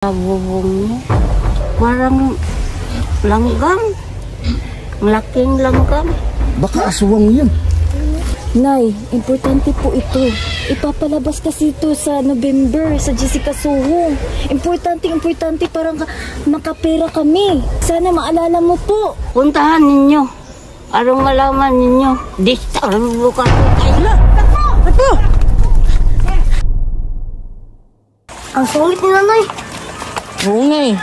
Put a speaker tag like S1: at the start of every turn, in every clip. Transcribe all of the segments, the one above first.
S1: Sa bubong mo, parang langgam. Malaking langgam.
S2: Baka aswang yun.
S3: Nay, importante po ito. Ipapalabas kasi ito sa November sa Jessica Soho. Importante parang makapera kami. Sana maalala mo po.
S1: Puntahan ninyo. Anong malaman ninyo? Disturbo ka tayo.
S3: Ako!
S1: Ang sulit ni nanay.
S3: Oo nga eh.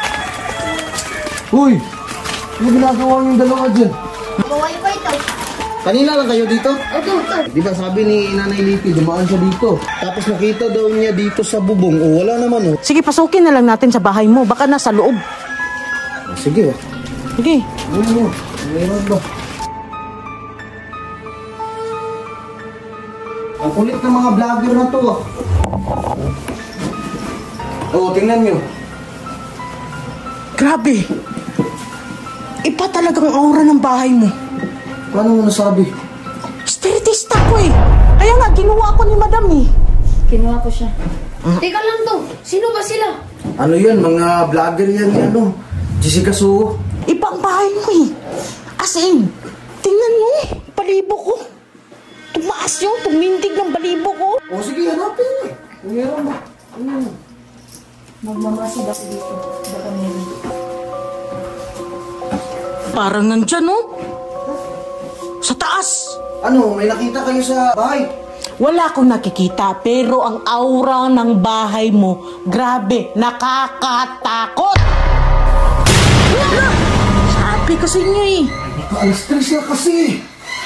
S2: Uy! Ano ginagawa niyong dalawa dyan?
S1: Bawal pa ito.
S2: Kanina lang kayo dito?
S1: Ito.
S2: Di ba sabi ni Nanay Lipi, dumaan siya dito. Tapos nakita daw niya dito sa bubong. O wala naman o.
S4: Sige, pasukin na lang natin sa bahay mo. Baka nasa loob.
S2: Sige.
S4: Sige.
S2: Ano? Mayroon ba? Ang kulit ng mga vlogger na to ah. Oo, tingnan nyo.
S4: Grabe. Iba talagang aura ng bahay mo.
S2: Paano mo nasabi?
S4: Spiritista ko eh. Kaya nga, ginawa ko ni Madam eh.
S3: Kinuha ko siya.
S5: Teka lang to. Sino ba sila?
S2: Ano yan? Mga vlogger yan ni ano? Jessica Soho.
S4: Ibang bahay mo eh. As in, tingnan mo. Balibo ko. Tumaas yung tumindig ng balibo ko.
S2: O sige, hanapin mo. Kung meron ba?
S3: Magmamasid ako dito. Baka meron.
S4: Parang nandyan oh. Sa taas.
S2: Ano? May nakita kayo sa bahay?
S4: Wala akong nakikita, pero ang aura ng bahay mo, grabe, nakakatakot. Wala! Sabi ko sa inyo eh.
S2: Alas 3 na kasi.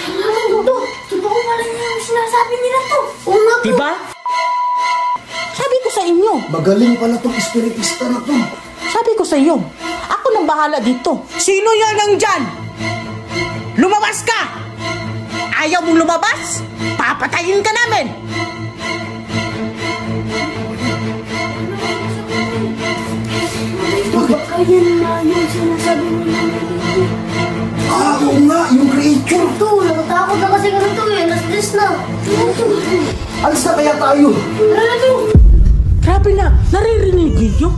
S5: Ano to? Totoo pala niya yung sinasabi nila to. Oo nga to.
S4: Diba? Sabi ko sa inyo.
S2: Magaling pala tong espiritista na to.
S4: Sabi ko sa iyo. Ako nang bahala dito. Sino yan ang dyan? Lumabas ka! Ayaw mong lumabas? Papatayin ka namin!
S5: Baka yan na yung sinasabi nila.
S2: Ah, oo nga, yung creature.
S5: To, nakatakot na kasi ganun to eh. Nas-des na. Ano to?
S2: Alis na kaya tayo.
S5: Tara na to.
S4: Grabe na, naririnig niyo?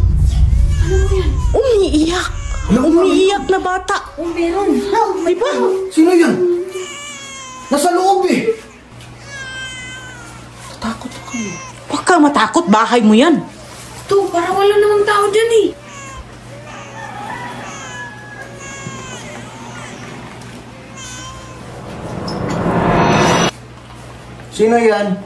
S5: Ano mo yan?
S4: Umiiyak! Umiiyak na bata!
S5: Oh, meron.
S4: Diba?
S2: Sino yan? Nasa loob eh.
S4: Takot ako. Huwag kang matakot, bahay mo yan.
S5: To, parang wala namang tao dyan eh.
S2: Sino yan?